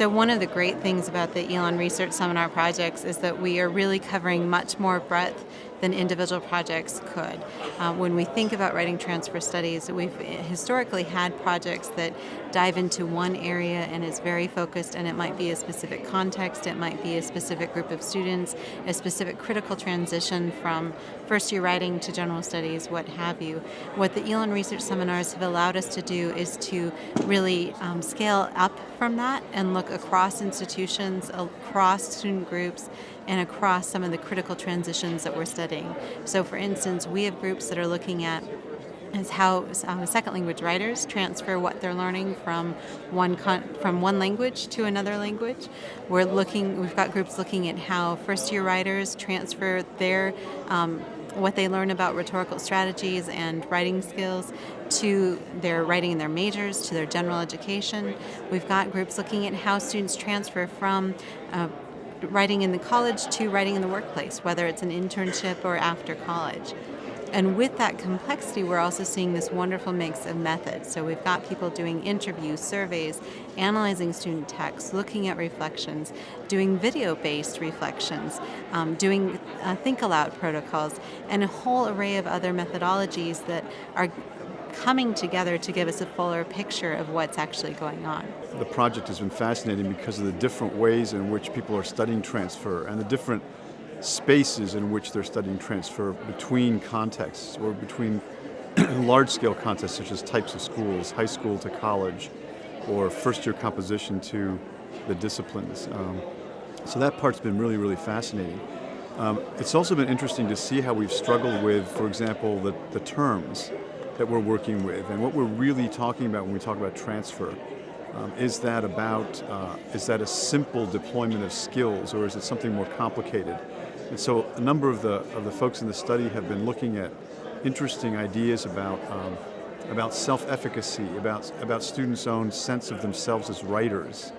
So one of the great things about the Elon Research Seminar projects is that we are really covering much more breadth than individual projects could. When we think about writing transfer studies, we've historically had projects that dive into one area and is very focused, and it might be a specific context, it might be a specific group of students, a specific critical transition from first year writing to general studies, what have you. What the Elon Research Seminars have allowed us to do is to really scale up from that and look across institutions, across student groups, and across some of the critical transitions that we're studying. So for instance, we have groups that are looking at is how second language writers transfer what they're learning from one language to another language. We've got groups looking at how first year writers transfer their what they learn about rhetorical strategies and writing skills to their writing in their majors, to their general education. We've got groups looking at how students transfer from writing in the college to writing in the workplace, whether it's an internship or after college. And with that complexity, we're also seeing this wonderful mix of methods. So we've got people doing interviews, surveys, analyzing student texts, looking at reflections, doing video-based reflections, doing think aloud protocols, and a whole array of other methodologies that are coming together to give us a fuller picture of what's actually going on. The project has been fascinating because of the different ways in which people are studying transfer and the different spaces in which they're studying transfer between contexts or between large-scale contexts such as types of schools, high school to college, or first-year composition to the disciplines. So that part's been really, really fascinating. It's also been interesting to see how we've struggled with, for example, the terms that we're working with, and what we're really talking about when we talk about transfer. Is that a simple deployment of skills, or is it something more complicated? And so a number of the folks in the study have been looking at interesting ideas about self-efficacy, about students' own sense of themselves as writers,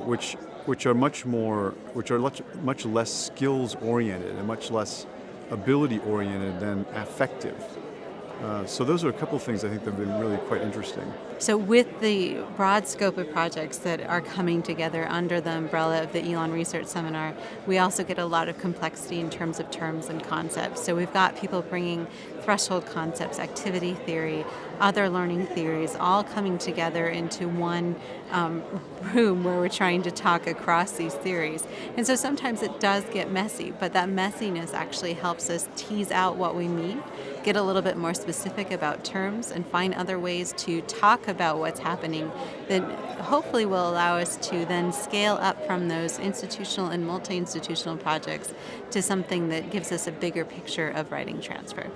which are much less skills oriented and much less ability oriented than affective. So those are a couple of things I think that have been really quite interesting. So with the broad scope of projects that are coming together under the umbrella of the Elon Research Seminar, we also get a lot of complexity in terms of terms and concepts. So we've got people bringing threshold concepts, activity theory, other learning theories, all coming together into one room where we're trying to talk across these theories. And so sometimes it does get messy, but that messiness actually helps us tease out what we mean, get a little bit more specific about terms, and find other ways to talk about what's happening that hopefully will allow us to then scale up from those institutional and multi-institutional projects to something that gives us a bigger picture of writing transfer.